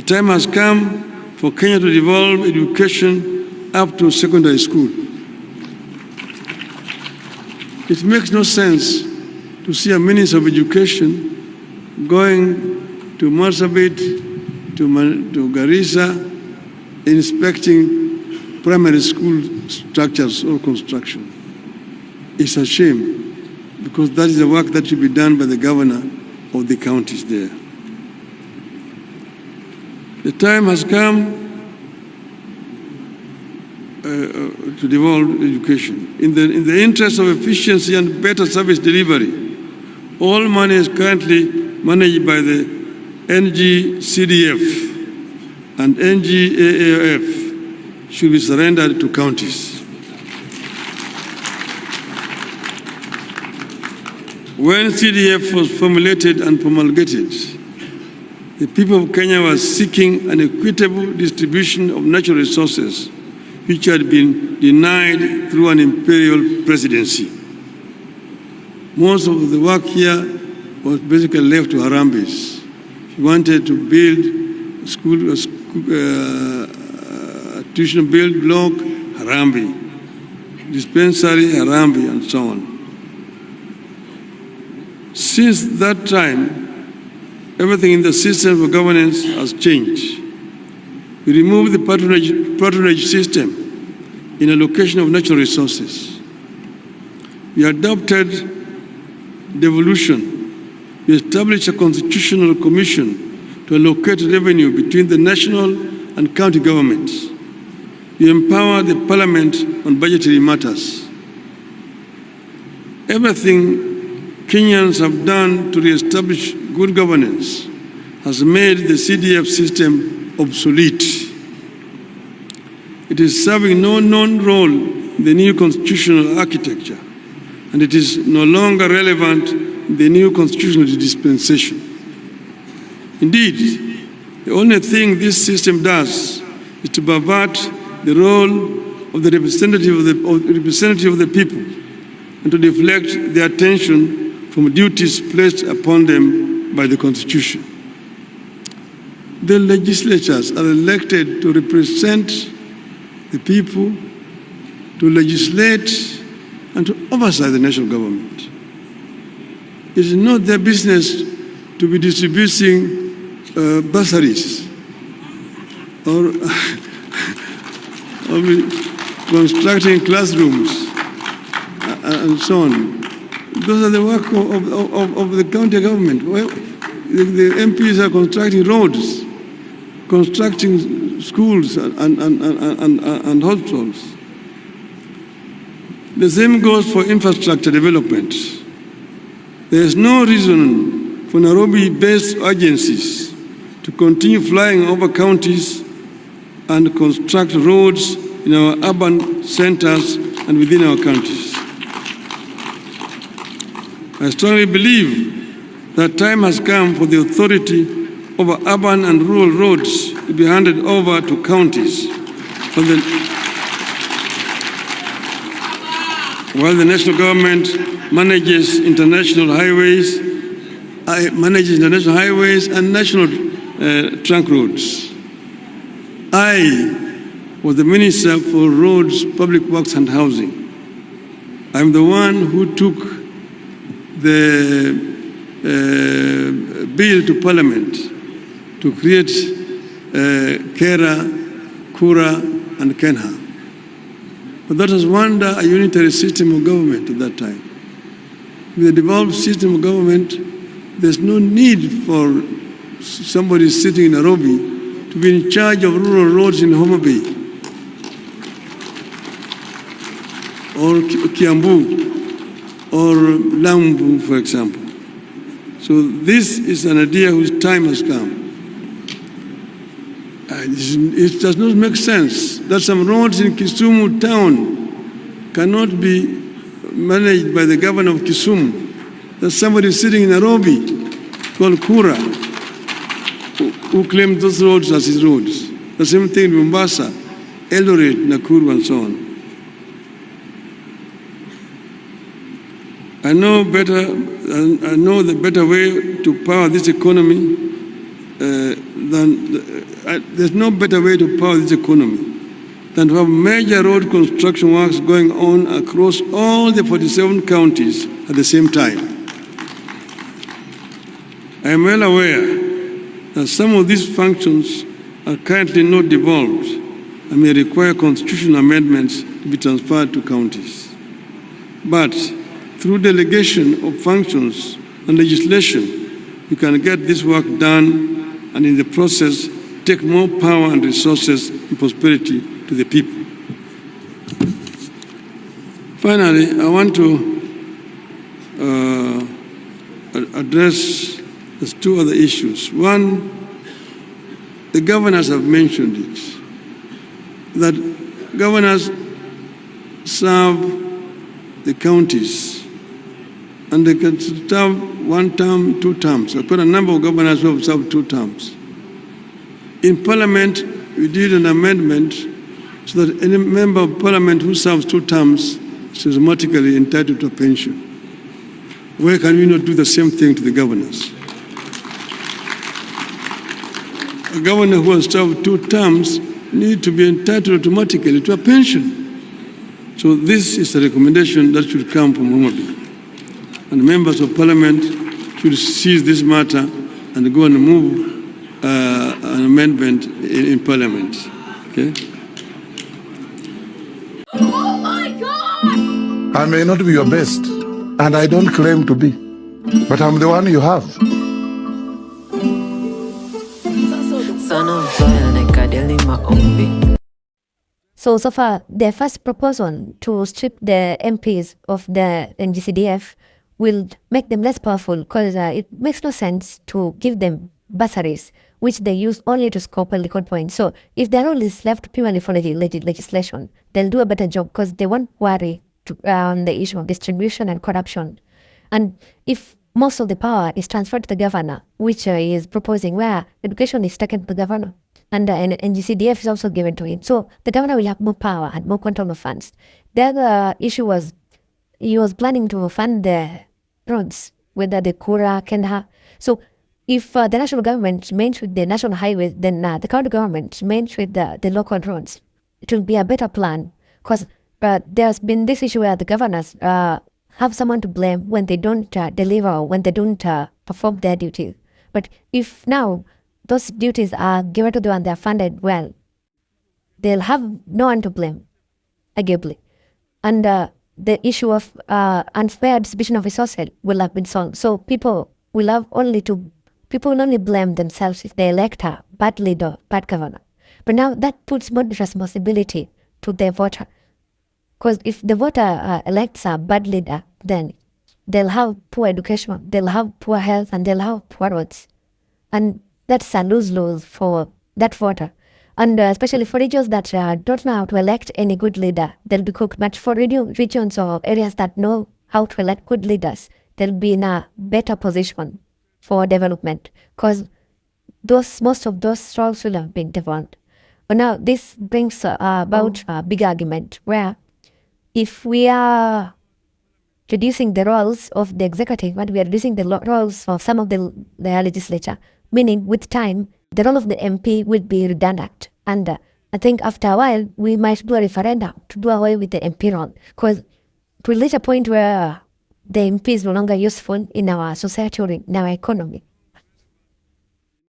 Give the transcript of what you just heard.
time has come for Kenya to devolve education up to secondary school. It makes no sense to see a Minister of Education going to Marsabit, to Garissa, inspecting primary school structures or construction. It's a shame, because that is the work that should be done by the governor of the counties there. The time has come to devolve education. In the interest of efficiency and better service delivery, all money is currently managed by the CDF and NGAAF should be surrendered to counties. When CDF was formulated and promulgated, the people of Kenya were seeking an equitable distribution of natural resources, which had been denied through an imperial presidency. Most of the work here was basically left to Harambes. If you wanted to build a school, tuition build block, Harambee, dispensary, Harambee, and so on. Since that time, everything in the system of governance has changed. We removed the patronage system in allocation of natural resources. We adopted devolution. We established a constitutional commission to allocate revenue between the national and county governments. We empowered the parliament on budgetary matters. Everything Kenyans have done to re-establish good governance has made the CDF system obsolete. It is serving no known role in the new constitutional architecture, and it is no longer relevant in the new constitutional dispensation. Indeed, the only thing this system does is to pervert the role of the representative of the people and to deflect their attention from duties placed upon them by the Constitution. The legislatures are elected to represent the people, to legislate, and to oversight the national government. It is not their business to be distributing bursaries or be constructing classrooms and so on. Those are the work of the county government. Well, the MPs are constructing roads, constructing schools and hospitals. The same goes for infrastructure development. There is no reason for Nairobi-based agencies to continue flying over counties and construct roads in our urban centers and within our counties. I strongly believe that time has come for the authority over urban and rural roads to be handed over to counties, while the national government manages international highways and national trunk roads. I was the Minister for Roads, Public Works and Housing. I'm the one who took the bill to Parliament to create KENHA, KURA, and KENHA. But that was under a unitary system of government at that time. With a devolved system of government, there's no need for somebody sitting in Nairobi to be in charge of rural roads in Homa Bay or Kiambu or Lambu, for example. So this is an idea whose time has come. It does not make sense that some roads in Kisumu town cannot be managed by the governor of Kisumu. That somebody sitting in Nairobi called Kura who claimed those roads as his roads. The same thing in Mombasa, Eldoret, Nakuru, and so on. I know the better way to power this economy there's no better way to power this economy than to have major road construction works going on across all the 47 counties at the same time. I am well aware that some of these functions are currently not devolved and may require constitutional amendments to be transferred to counties. But through delegation of functions and legislation, we can get this work done and in the process take more power and resources and prosperity to the people. Finally, I want to address two other issues. One, the governors have mentioned it, that governors serve the counties and they can serve 1 term, 2 terms. I've got a number of governors who have served 2 terms. In Parliament, we did an amendment so that any member of Parliament who serves 2 terms is automatically entitled to a pension. Why can we not do the same thing to the governors? A governor who has served 2 terms needs to be entitled automatically to a pension. So this is a recommendation that should come from Homabay. And members of Parliament should seize this matter and go and move an amendment in Parliament. Okay? Oh my God! I may not be your best, and I don't claim to be, but I'm the one you have. So far, the first proposal to strip the MPs of the CDF will make them less powerful because it makes no sense to give them bursaries, which they use only to score political points. So if their role is left purely for legislation, they'll do a better job because they won't worry on the issue of distribution and corruption. And if most of the power is transferred to the governor, which he is proposing, where education is taken to the governor, and NGCDF is also given to him. So the governor will have more power and more control of funds. The other issue was he was planning to fund the roads, whether the KURA, KENHA. So if the national government mains with the national highways, then the county government mains with the local roads. It will be a better plan because there's been this issue where the governors have someone to blame when they don't deliver or when they don't perform their duties. But if now those duties are given to them and they're funded well, they'll have no one to blame, arguably. And the issue of unfair distribution of resources will have been solved. So people will only blame themselves if they elect a bad leader, bad governor. But now that puts more responsibility to the voter. Because if the voter elects a bad leader, then they'll have poor education, they'll have poor health, and they'll have poor roads. And that's a lose-lose for that voter. And especially for regions that don't know how to elect any good leader, they'll be cooked. But for regions or areas that know how to elect good leaders, they'll be in a better position for development because most of those roles will have been devolved. But now this brings about a big argument where if we are reducing the roles of the executive, but we are reducing the roles of some of the legislature, meaning with time, the role of the MP will be redundant. And I think after a while, we might do a referendum to do away with the MP role because it will reach a point where the MP is no longer useful in our society or in our economy.